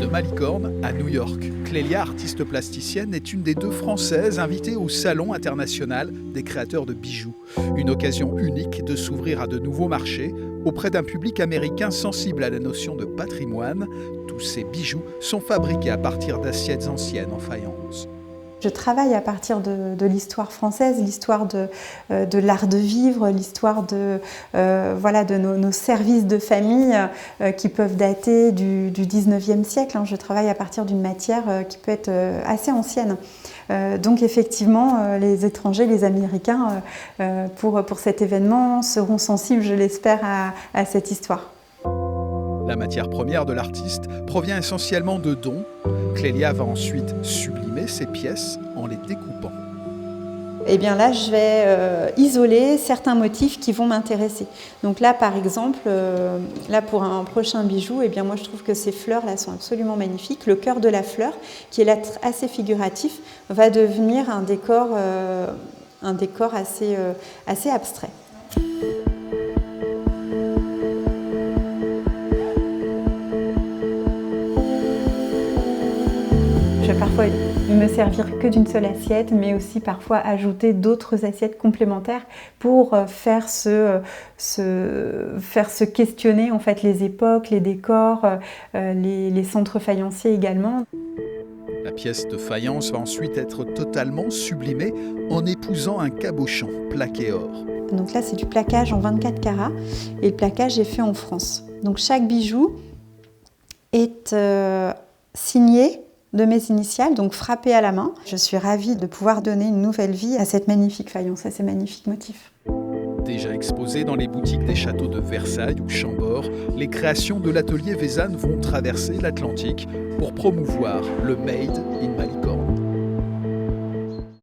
De Malicorne à New York, Clélia, artiste plasticienne, est une des 2 Françaises invitées au Salon international des créateurs de bijoux. Une occasion unique de s'ouvrir à de nouveaux marchés auprès d'un public américain sensible à la notion de patrimoine. Tous ces bijoux sont fabriqués à partir d'assiettes anciennes en faïence. Je travaille à partir de l'histoire française, l'histoire de l'art de vivre, l'histoire de nos services de famille qui peuvent dater du 19e siècle. Je travaille à partir d'une matière qui peut être assez ancienne. Donc effectivement, les étrangers, les Américains, pour cet événement, seront sensibles, je l'espère, à cette histoire. La matière première de l'artiste provient essentiellement de dons. Clélia va ensuite sublimer ses pièces en les découpant. Et bien là, je vais isoler certains motifs qui vont m'intéresser. Donc là, par exemple, pour un prochain bijou, eh bien moi je trouve que ces fleurs-là sont absolument magnifiques. Le cœur de la fleur, qui est là assez figuratif, va devenir un décor assez abstrait. Je vais parfois ne me servir que d'une seule assiette, mais aussi parfois ajouter d'autres assiettes complémentaires pour faire se questionner en fait les époques, les décors, les centres faïenciers également. La pièce de faïence va ensuite être totalement sublimée en épousant un cabochon plaqué or. Donc là, c'est du plaquage en 24 carats et le plaquage est fait en France. Donc chaque bijou est signé de mes initiales, donc frappé à la main. Je suis ravie de pouvoir donner une nouvelle vie à cette magnifique faïence, à ces magnifiques motifs. Déjà exposées dans les boutiques des châteaux de Versailles ou Chambord, les créations de l'atelier Vézanne vont traverser l'Atlantique pour promouvoir le Made in Malicorne.